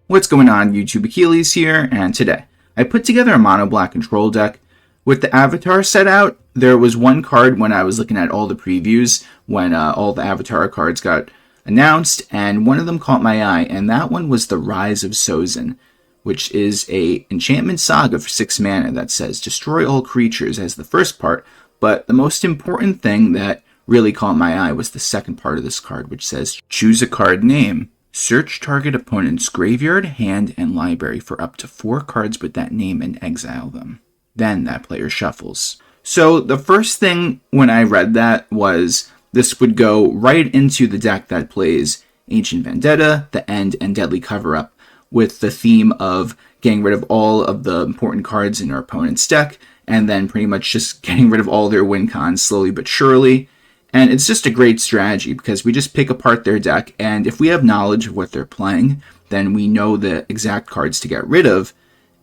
What's going on, YouTube? Achilles here, and today I put together a mono black control deck. With the avatar set out, there was one card when I was looking at all the previews when all the avatar cards got announced, and one of them caught my eye, and that one was the Rise of Sozin, which is a enchantment saga for 6 mana that says destroy all creatures as the first part, but the most important thing that really caught my eye was the second part of this card, which says choose a card name. Search target opponent's graveyard, hand, and library for up to 4 cards with that name and exile them. Then that player shuffles. So the first thing when I read that was this would go right into the deck that plays Ancient Vendetta, The End, and Deadly Cover-Up, with the theme of getting rid of all of the important cards in our opponent's deck, and then pretty much just getting rid of all their win cons slowly but surely. And it's just a great strategy because we just pick apart their deck, and if we have knowledge of what they're playing, then we know the exact cards to get rid of,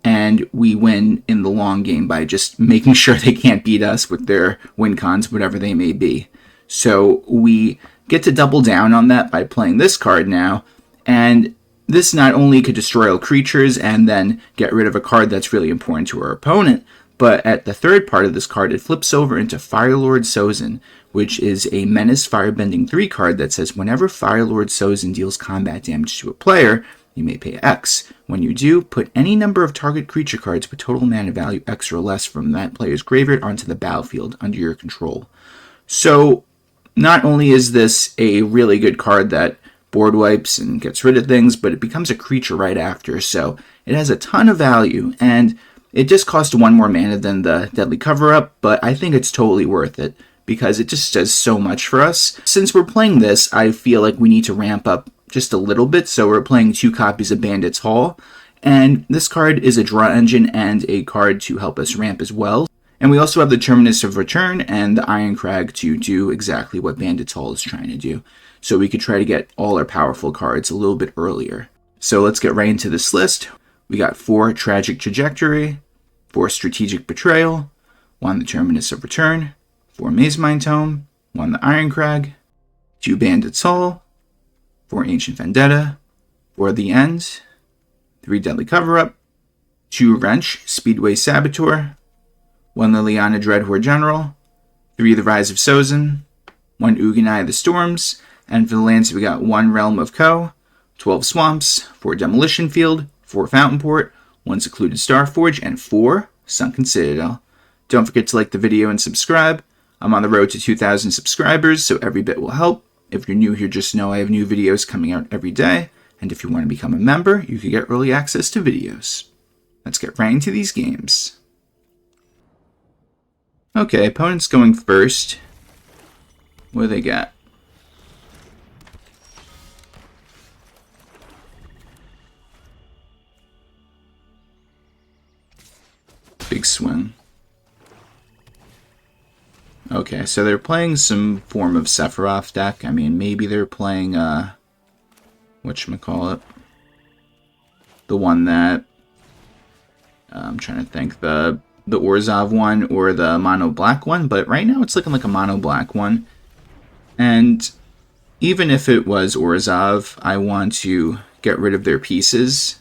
and we win in the long game by just making sure they can't beat us with their win cons, whatever they may be. So we get to double down on that by playing this card now, and this not only could destroy all creatures and then get rid of a card that's really important to our opponent, but at the third part of this card, it flips over into Firelord Sozin, which is a Menace Firebending 3 card that says whenever Firelord Sozin deals combat damage to a player, you may pay X. When you do, put any number of target creature cards with total mana value X or less from that player's graveyard onto the battlefield under your control. So not only is this a really good card that board wipes and gets rid of things, but it becomes a creature right after, so it has a ton of value, and it just costs 1 more mana than the Deadly Cover-Up, but I think it's totally worth it because it just does so much for us. Since we're playing this, I feel like we need to ramp up just a little bit, so we're playing 2 copies of Bandit's Hall, and this card is a draw engine and a card to help us ramp as well. And we also have the Terminus of Return and the Irencrag to do exactly what Bandit's Hall is trying to do, so we could try to get all our powerful cards a little bit earlier. So let's get right into this list. We got 4 Tragic Trajectory, 4 Strategic Betrayal, 1 the Terminus of Return, 4 Mazemind Tome, 1 the Irencrag, 2 Bandit's Hall, 4 Ancient Vendetta, 4 The End, 3 Deadly Cover-Up, 2 Wrench, Speedway Saboteur, 1 Liliana Dreadhorde General, 3 The Rise of Sozin, 1 Ugin Eye of the Storms, and for the lands we got 1 Realm of Koh, 12 Swamps, 4 Demolition Field, 4 Fountainport, 1 Secluded Starforge, and 4 Sunken Citadel. Don't forget to like the video and subscribe. I'm on the road to 2,000 subscribers, so every bit will help. If you're new here, just know I have new videos coming out every day, and if you want to become a member, you can get early access to videos. Let's get right into these games. Okay, opponent's going first. What do they got? Big swing. Okay, so they're playing some form of Sephiroth deck. I mean, maybe they're playing, whatchamacallit? The one that, I'm trying to think, the Orzhov one or the mono black one, but right now it's looking like a mono black one. And even if it was Orzhov, I want to get rid of their pieces.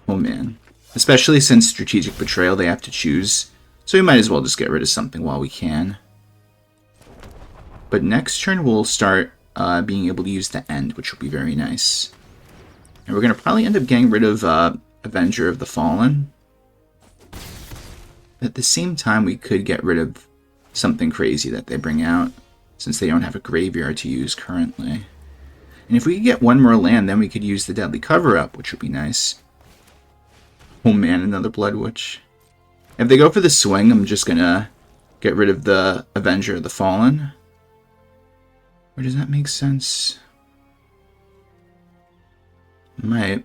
Oh man. Especially since Strategic Betrayal, they have to choose. So we might as well just get rid of something while we can. But next turn we'll start being able to use the End, which will be very nice. And we're going to probably end up getting rid of Avenger of the Fallen. At the same time, we could get rid of something crazy that they bring out, since they don't have a graveyard to use currently. And if we could get 1 more land, then we could use the Deadly Cover-Up, which would be nice. Oh man, another Blood Witch. If they go for the swing, I'm just gonna get rid of the Avenger of the Fallen. Or does that make sense? Might.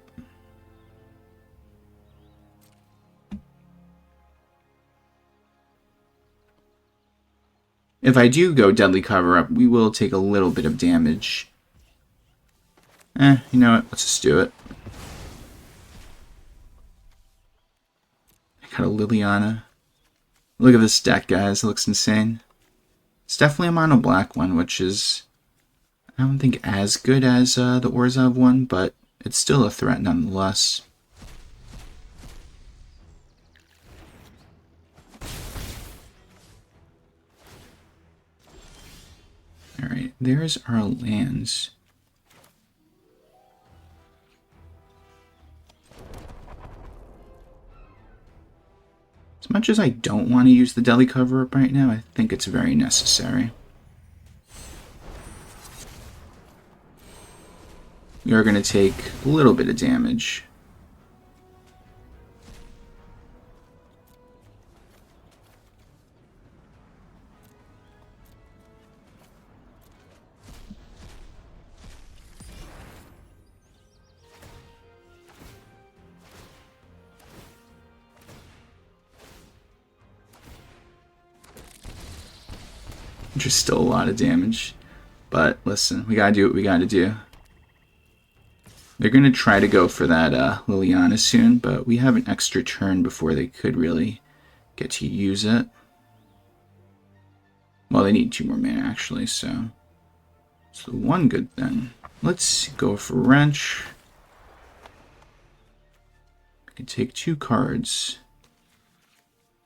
If I do go Deadly Cover-Up, we will take a little bit of damage. You know what? Let's just do it. Got a Liliana. Look at this deck, guys. It looks insane. It's definitely a mono black one, which is, I don't think, as good as the Orzhov one, but it's still a threat nonetheless. Alright, there's our lands. As much as I don't want to use the Deli cover-up right now, I think it's very necessary. We are going to take a little bit of damage. There's still a lot of damage. But listen, we gotta do what we gotta do. They're gonna try to go for that Liliana soon, but we have an extra turn before they could really get to use it. Well, they need 2 more mana actually, so it's the one good thing. Let's go for Wrench. We can take 2 cards.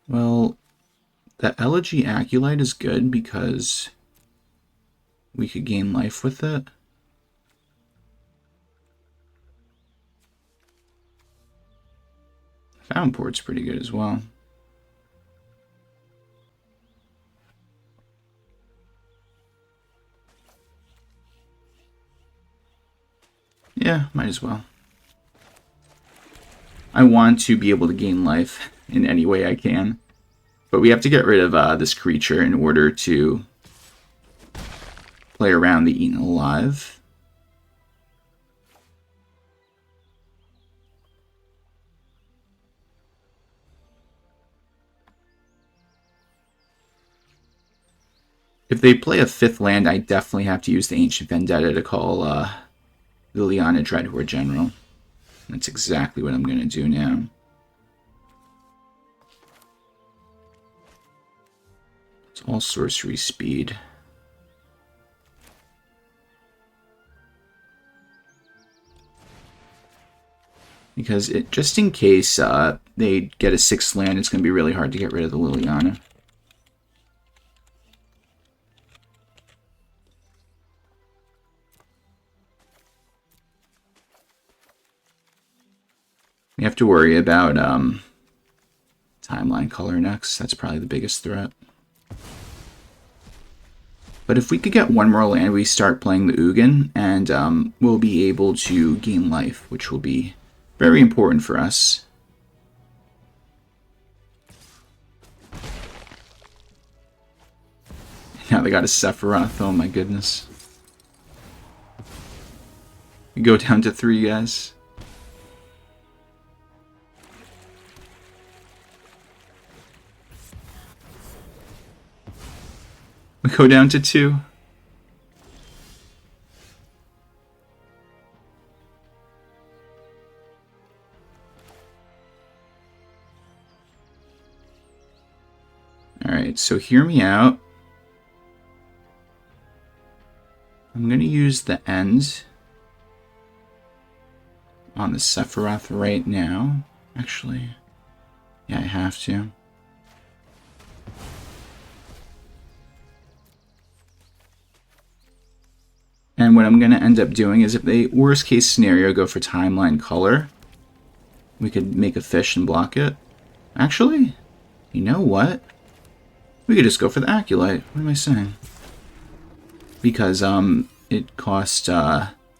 Well, the Elegy Acolyte is good because we could gain life with it. Fountainport's pretty good as well. Yeah, might as well. I want to be able to gain life in any way I can. But we have to get rid of this creature in order to play around the Eaten Alive. If they play a 5th land, I definitely have to use the Ancient Vendetta to call Liliana Dreadhorde General. That's exactly what I'm going to do now. It's all sorcery speed. Because just in case they get a 6th land, it's going to be really hard to get rid of the Liliana. We have to worry about timeline color next. That's probably the biggest threat. But if we could get 1 more land, we start playing the Ugin, and we'll be able to gain life, which will be very important for us. Now they got a Sephiroth, oh my goodness. We go down to 3, guys. We go down to 2. Alright, so hear me out. I'm going to use the end on the Sephiroth right now. Actually, yeah, I have to. And what I'm going to end up doing is if they, worst case scenario, go for timeline color, we could make a fish and block it. Actually, you know what? We could just go for the Acolyte. What am I saying? Because it cost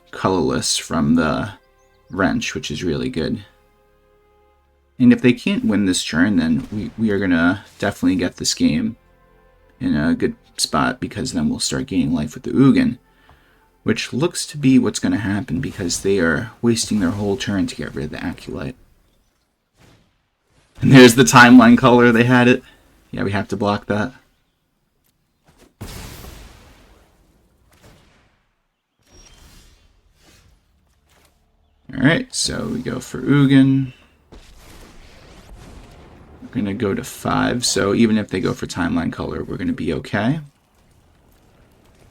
colorless from the Wrench, which is really good. And if they can't win this turn, then we are going to definitely get this game in a good spot, because then we'll start gaining life with the Ugin. Which looks to be what's going to happen, because they are wasting their whole turn to get rid of the Acolyte. And there's the timeline color, they had it. Yeah, we have to block that. Alright, so we go for Ugin. We're going to go to 5, so even if they go for timeline color, we're going to be okay.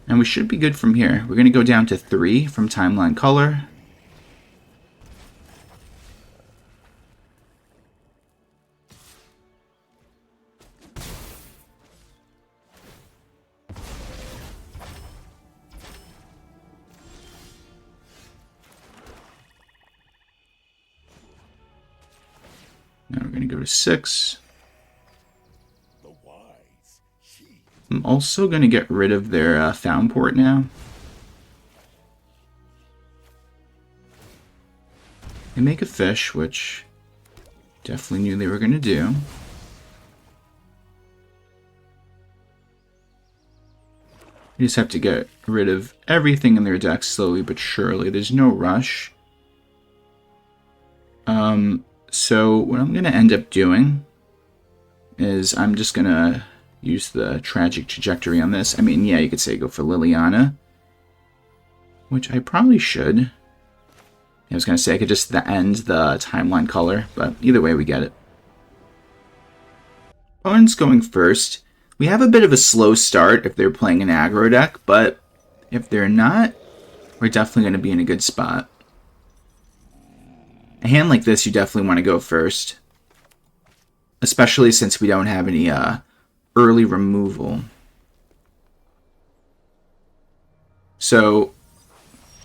And we should be good from here. We're going to go down to 3 from timeline color. Now we're going to go to 6. I'm also going to get rid of their Fountainport now. They make a fish, which definitely knew they were going to do. You just have to get rid of everything in their deck slowly but surely. There's no rush. So what I'm going to end up doing is I'm just going to use the tragic trajectory on this. I mean, yeah, you could say go for Liliana, which I probably should. I was going to say I could just end the timeline color, but either way we get it. Opponent's going first. We have a bit of a slow start if they're playing an aggro deck, but if they're not, we're definitely going to be in a good spot. A hand like this, you definitely want to go first, especially since we don't have any early removal. So,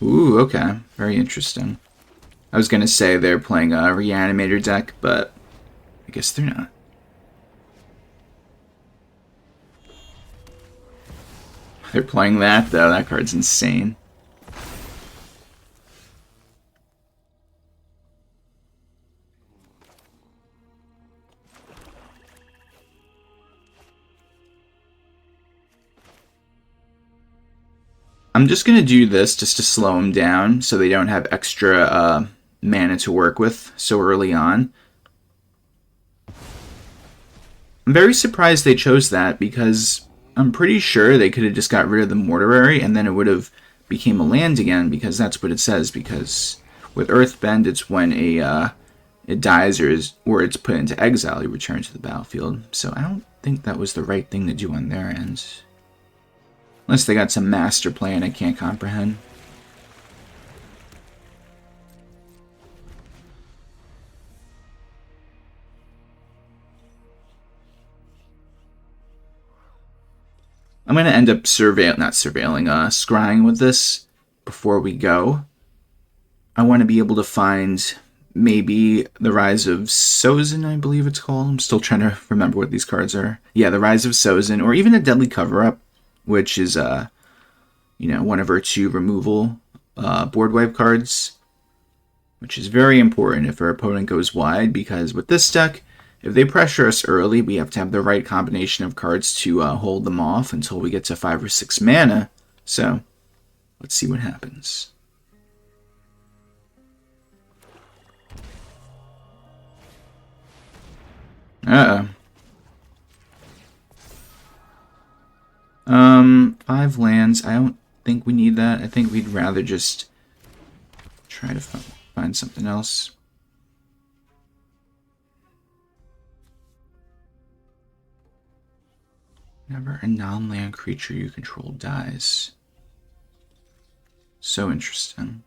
ooh, okay, very interesting. I was going to say they're playing a Reanimator deck, but I guess they're not. They're playing that, though. That card's insane. I'm just going to do this just to slow them down so they don't have extra mana to work with so early on. I'm very surprised they chose that because I'm pretty sure they could have just got rid of the Mortuary and then it would have became a land again because that's what it says. Because with Earthbend, it's when it dies or it's put into exile, you return to the battlefield. So I don't think that was the right thing to do on their end. Unless they got some master plan I can't comprehend. I'm going to end up scrying with this before we go. I want to be able to find maybe the Rise of Sozin, I believe it's called. I'm still trying to remember what these cards are. Yeah, the Rise of Sozin, or even a Deadly Cover-Up, which is, one of our 2 removal board wipe cards, which is very important if our opponent goes wide, because with this deck, if they pressure us early, we have to have the right combination of cards to hold them off until we get to 5 or 6 mana. So, let's see what happens. Uh-oh. 5 lands. I don't think we need that. I think we'd rather just try to find something else. Whenever a non-land creature you control dies. So interesting.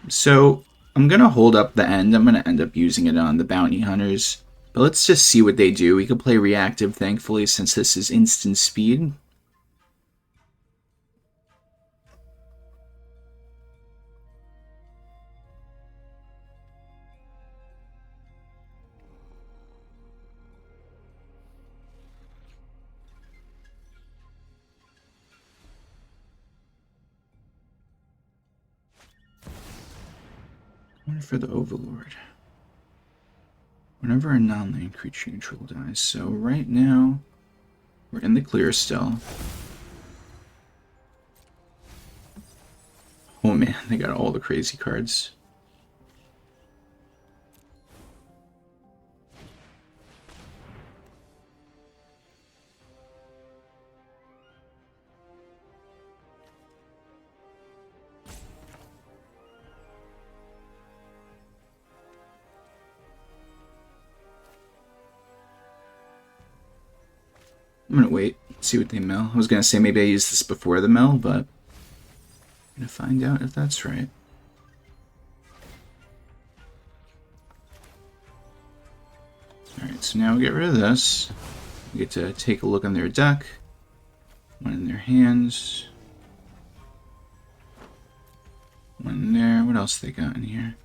So, I'm going to hold up the end. I'm going to end up using it on the Bounty Hunters. But let's just see what they do. We can play reactive, thankfully, since this is instant speed. For the Overlord. Whenever a non-land creature you control dies. So right now, we're in the clear still. Oh man, they got all the crazy cards. I'm gonna wait, see what they mill. I was gonna say maybe I use this before the mill, but I'm gonna find out if that's right. Alright, so now we get rid of this. We get to take a look on their deck. One in their hands. One in there. What else they got in here?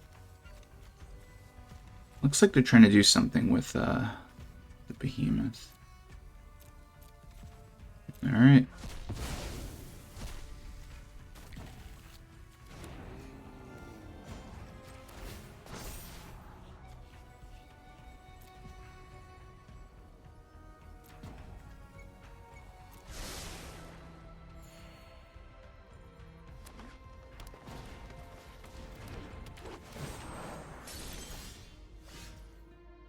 Looks like they're trying to do something with the behemoth. Alright.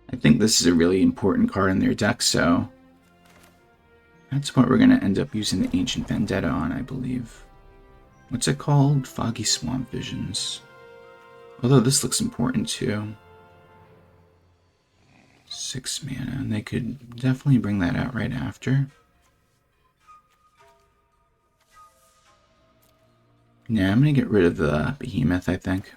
I think this is a really important card in their deck, so that's what we're going to end up using the Ancient Vendetta on, I believe. What's it called? Foggy Swamp Visions. Although this looks important too. 6 mana, and they could definitely bring that out right after. Yeah, I'm going to get rid of the behemoth, I think.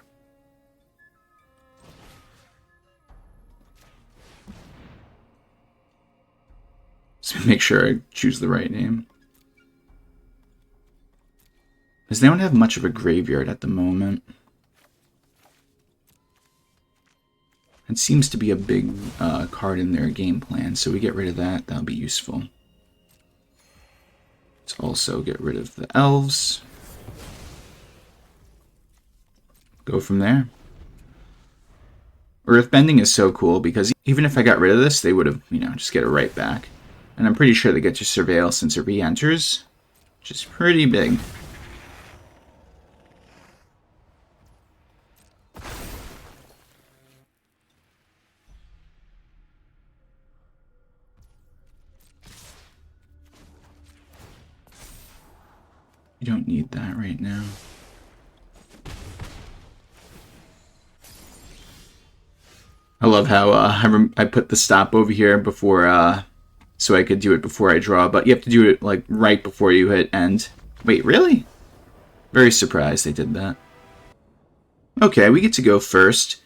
So make sure I choose the right name. Because they don't have much of a graveyard at the moment. It seems to be a big card in their game plan, so we get rid of that. That'll be useful. Let's also get rid of the elves. Go from there. Earthbending is so cool because even if I got rid of this, they would have, just get it right back. And I'm pretty sure they get to Surveil since it re-enters, which is pretty big. You don't need that right now. I love how I put the stop over here before, so I could do it before I draw, but you have to do it like right before you hit end. Wait, really? Very surprised they did that. Okay, we get to go first.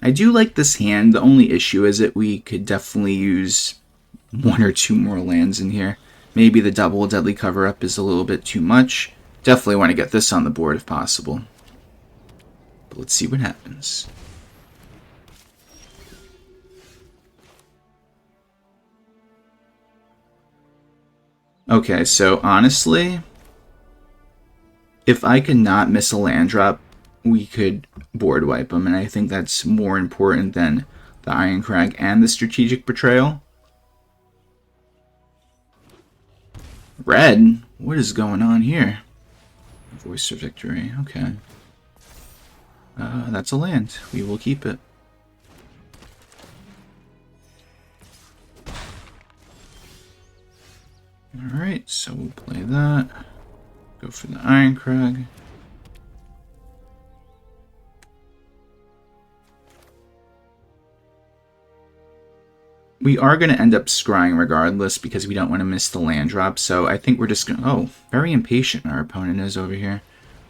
I do like this hand. The only issue is that we could definitely use 1 or 2 more lands in here. Maybe the double Deadly Cover-Up is a little bit too much. Definitely want to get this on the board if possible. But let's see what happens. Okay, so honestly, if I could not miss a land drop, we could board wipe them, and I think that's more important than the Irencrag and the Strategic Betrayal. Red? What is going on here? Voice of Victory, okay. That's a land. We will keep it. Alright, so we'll play that. Go for the Irencrag. We are going to end up scrying regardless because we don't want to miss the land drop, so I think we're just going to... Oh, very impatient our opponent is over here.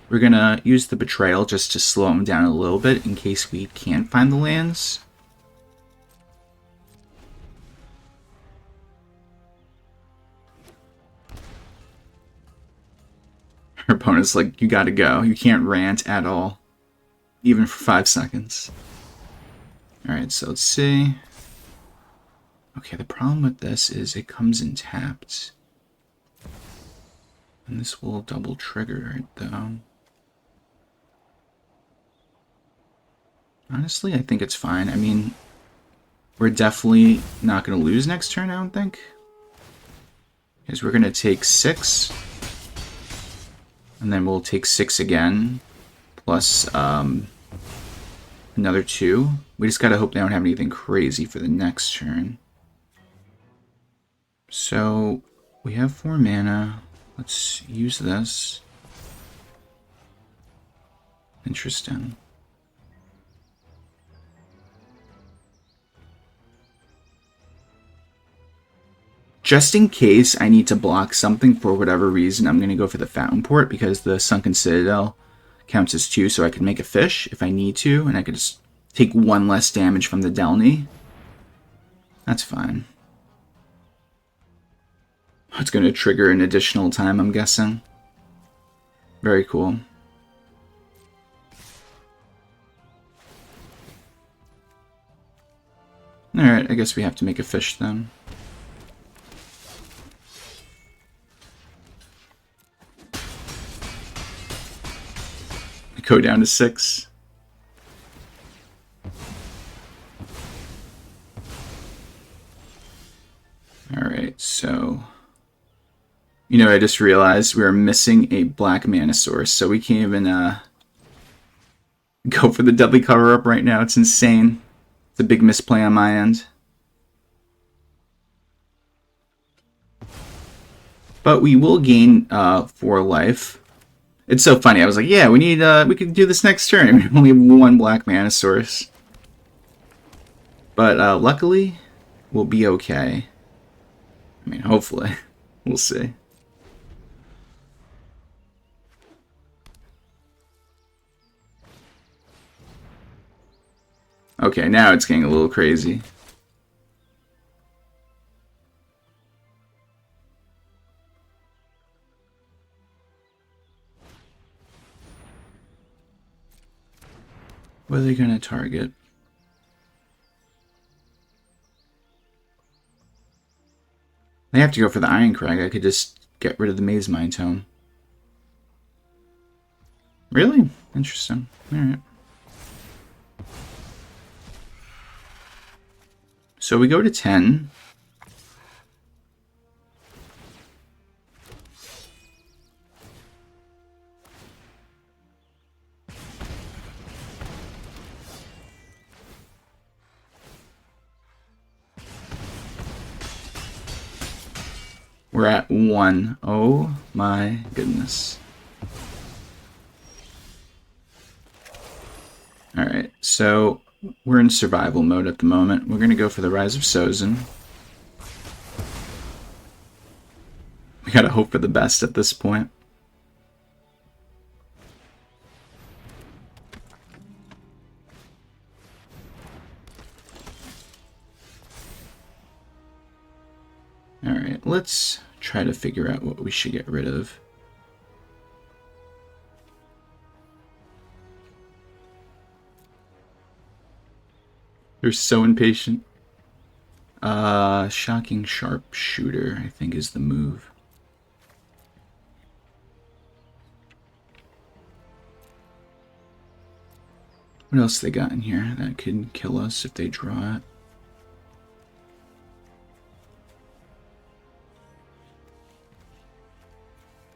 We're going to use the Betrayal just to slow him down a little bit in case we can't find the lands. Our opponent's like, you gotta go. You can't rant at all. Even for 5 seconds. Alright, so let's see. Okay, the problem with this is it comes in tapped. And this will double trigger it, though. Honestly, I think it's fine. I mean, we're definitely not going to lose next turn, I don't think. Because we're going to take 6. And then we'll take 6 again. Plus another 2. We just got to hope they don't have anything crazy for the next turn. So, we have 4 mana. Let's use this. Interesting. Just in case I need to block something for whatever reason, I'm going to go for the Fountainport because the Sunken Citadel counts as 2, so I can make a fish if I need to, and I could just take 1 less damage from the Delny. That's fine. It's going to trigger an additional time, I'm guessing. Very cool. Alright, I guess we have to make a fish then. We go down to 6. Alright, so... You know, I just realized we are missing a black mana source, so we can't even go for the deadly cover-up right now. It's insane. It's a big misplay on my end. But we will gain 4 life. It's so funny. I was like, yeah, we need we could do this next turn. We only have 1 black mana source. But luckily, we'll be okay. I mean, hopefully. We'll see. Okay, now it's getting a little crazy. What are they going to target? They have to go for the Irencrag. I could just get rid of the Mazemind Tome. Really? Interesting. Alright. So we go to 10. We're at 1. Oh my goodness. Alright, so we're in survival mode at the moment. We're going to go for the Rise of Sozin. We gotta hope for the best at this point. Alright, let's try to figure out what we should get rid of. They're so impatient. Shocking Sharpshooter, I think, is the move. What else they got in here that could kill us if they draw it?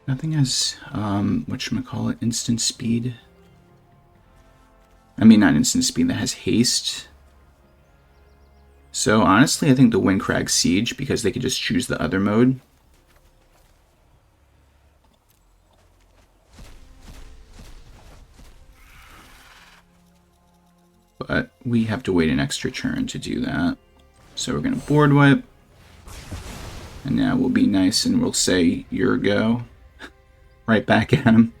Nothing has, whatchamacallit, instant speed. I mean, not instant speed, that has haste. So, honestly, I think the Irencrag Siege, because they could just choose the other mode. But we have to wait an extra turn to do that. So we're going to board wipe. And now we'll be nice and we'll say, your go. Right back at him.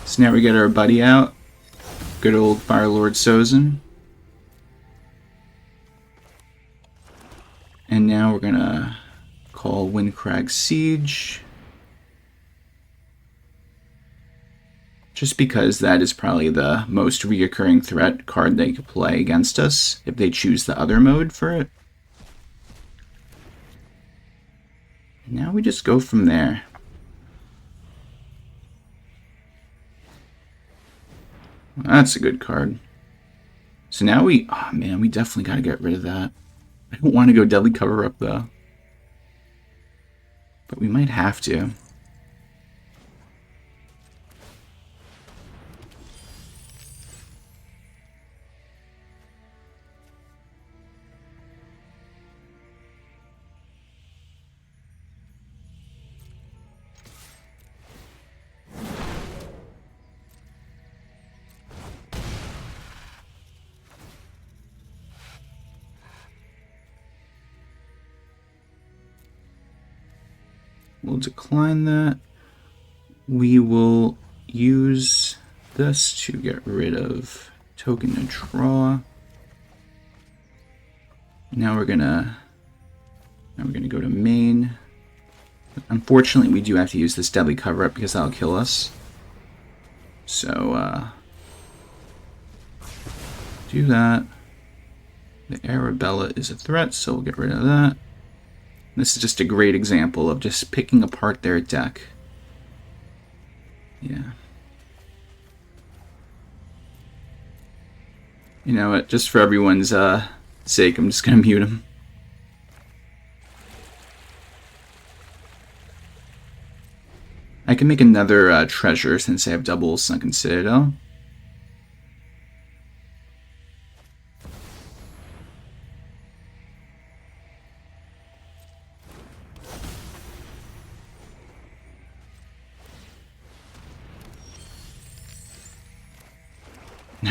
So now we get our buddy out. Good old Firelord Sozin. And now we're gonna call Irencrag Siege. Just because that is probably the most reoccurring threat card they could play against us if they choose the other mode for it. And now we just go from there. That's a good card. So now we... Oh man, we definitely got to get rid of that. I don't want to go Deadly Cover-Up though. But we might have to. We'll decline that. We will use this to get rid of token to draw. Now we're gonna go to main. Unfortunately, we do have to use this deadly cover-up because that'll kill us. So Do that. The Arabella is a threat, so we'll get rid of that. This is just a great example of just picking apart their deck. Yeah. You know what? Just for everyone's sake, I'm just going to mute him. I can make another treasure since I have double Sunken Citadel.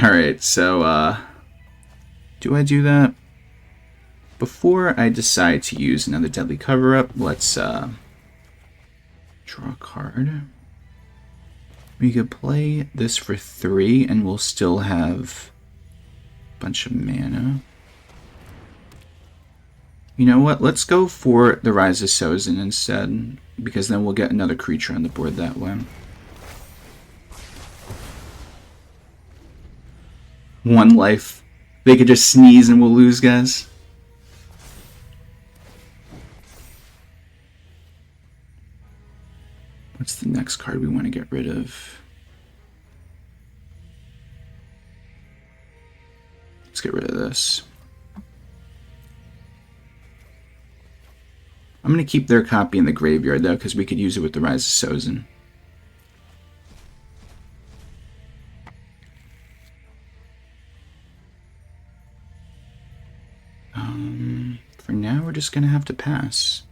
Alright, so, do I do that? Before I decide to use another Deadly Cover-Up, let's, draw a card. We could play this for 3, and we'll still have a bunch of mana. You know what? Let's go for the Rise of Sozin instead, because then we'll get another creature on the board that way. 1 life. They could just sneeze and we'll lose, guys. What's the next card we want to get rid of? Let's get rid of this. I'm going to keep their copy in the graveyard, though, because we could use it with the Rise of Sozin. For now, we're just going to have to pass.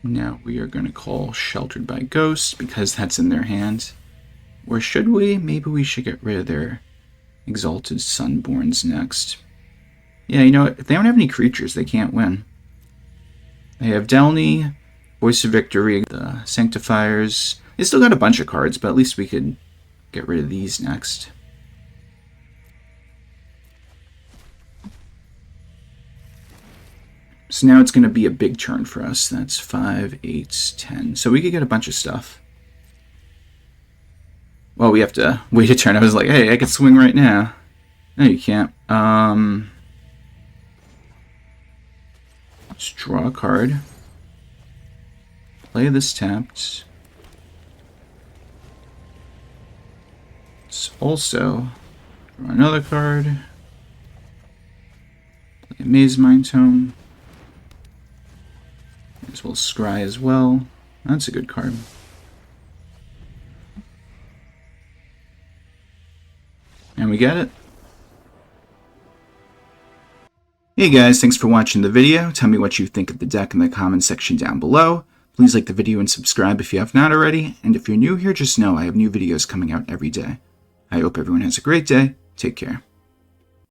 Now we are going to call Sheltered by Ghosts because that's in their hand. Or should we? Maybe we should get rid of their Exalted Sunborns next. Yeah, you know what? If they don't have any creatures, they can't win. They have Delny, Voice of Victory, the Sanctifiers. They still got a bunch of cards, but at least we could get rid of these next. So now it's going to be a big turn for us. That's 5, 8, 10. So we could get a bunch of stuff. Well, we have to wait a turn. I was like, hey, I can swing right now. No, you can't. Let's draw a card. Play this tapped. Let's also draw another card. Play a Mazemind Tome. As well as Scry as well. That's a good card. And we get it. Hey guys, thanks for watching the video. Tell me what you think of the deck in the comments section down below. Please like the video and subscribe if you have not already. And if you're new here, just know I have new videos coming out every day. I hope everyone has a great day. Take care.